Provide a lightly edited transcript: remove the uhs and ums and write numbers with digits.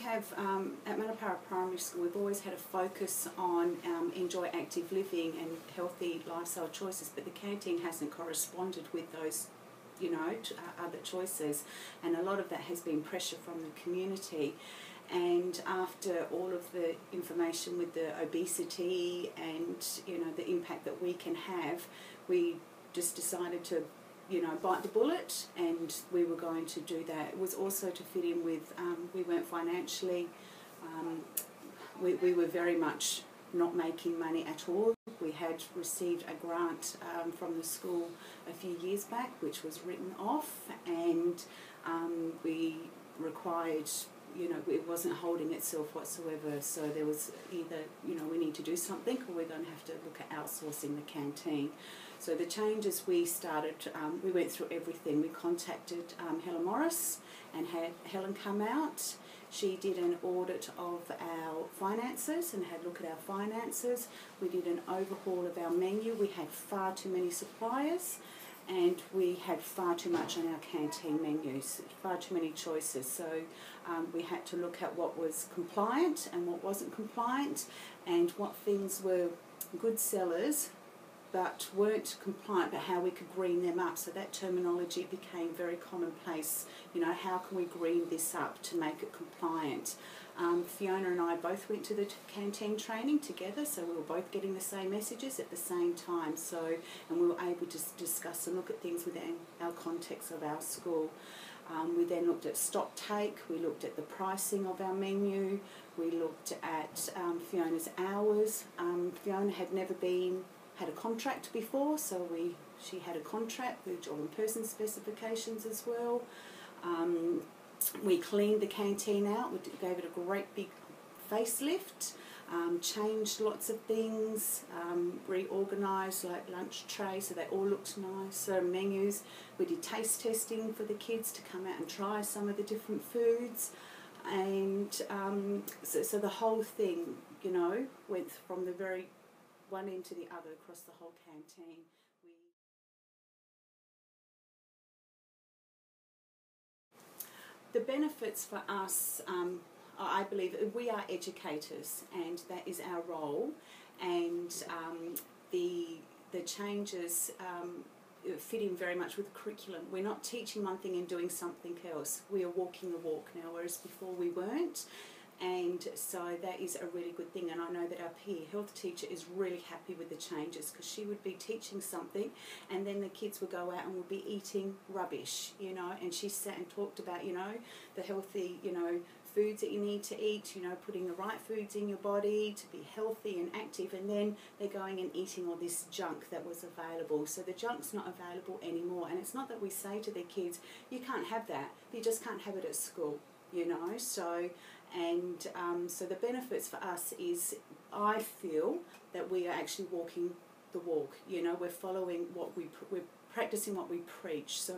have, at Munno Para Primary School, we've always had a focus on enjoy active living and healthy lifestyle choices, but the canteen hasn't corresponded with those, other choices, and a lot of that has been pressure from the community. And after all of the information with the obesity and the impact that we can have, we just decided to bite the bullet, and we were going to do that. It was also to fit in with, we weren't financially, we were very much not making money at all. We had received a grant from the school a few years back, which was written off, and we required, it wasn't holding itself whatsoever. So there was either, we need to do something, or we're going to have to look at outsourcing the canteen. So the changes we started, we went through everything. We contacted Helen Morris and had Helen come out. She did an audit of our finances and had a look at our finances. We did an overhaul of our menu. We had far too many suppliers, and we had far too much on our canteen menus, far too many choices. So we had to look at what was compliant and what wasn't compliant, and what things were good sellers but weren't compliant, but how we could green them up. So that terminology became very commonplace. How can we green this up to make it compliant? Fiona and I both went to the canteen training together, so we were both getting the same messages at the same time. So, and we were able to discuss and look at things within our context of our school. We then looked at stock take, we looked at the pricing of our menu, we looked at Fiona's hours. Fiona had never had a contract before, so she had a contract with job and person specifications as well. We cleaned the canteen out, we gave it a great big facelift, changed lots of things, reorganised like lunch trays so they all looked nice, so menus. We did taste testing for the kids to come out and try some of the different foods, and so the whole thing, went from the very one end to the other across the whole canteen. The benefits for us, I believe, we are educators, and that is our role, and the changes fit in very much with the curriculum. We're not teaching one thing and doing something else. We are walking the walk now, whereas before we weren't. And so that is a really good thing, and I know that our PE health teacher is really happy with the changes, because she would be teaching something and then the kids would go out and would be eating rubbish, and she sat and talked about, the healthy, foods that you need to eat, putting the right foods in your body to be healthy and active, and then they're going and eating all this junk that was available. So the junk's not available anymore, and it's not that we say to the kids, you can't have that, you just can't have it at school, so... And so the benefits for us is, I feel that we are actually walking the walk. We're following we're practicing what we preach. So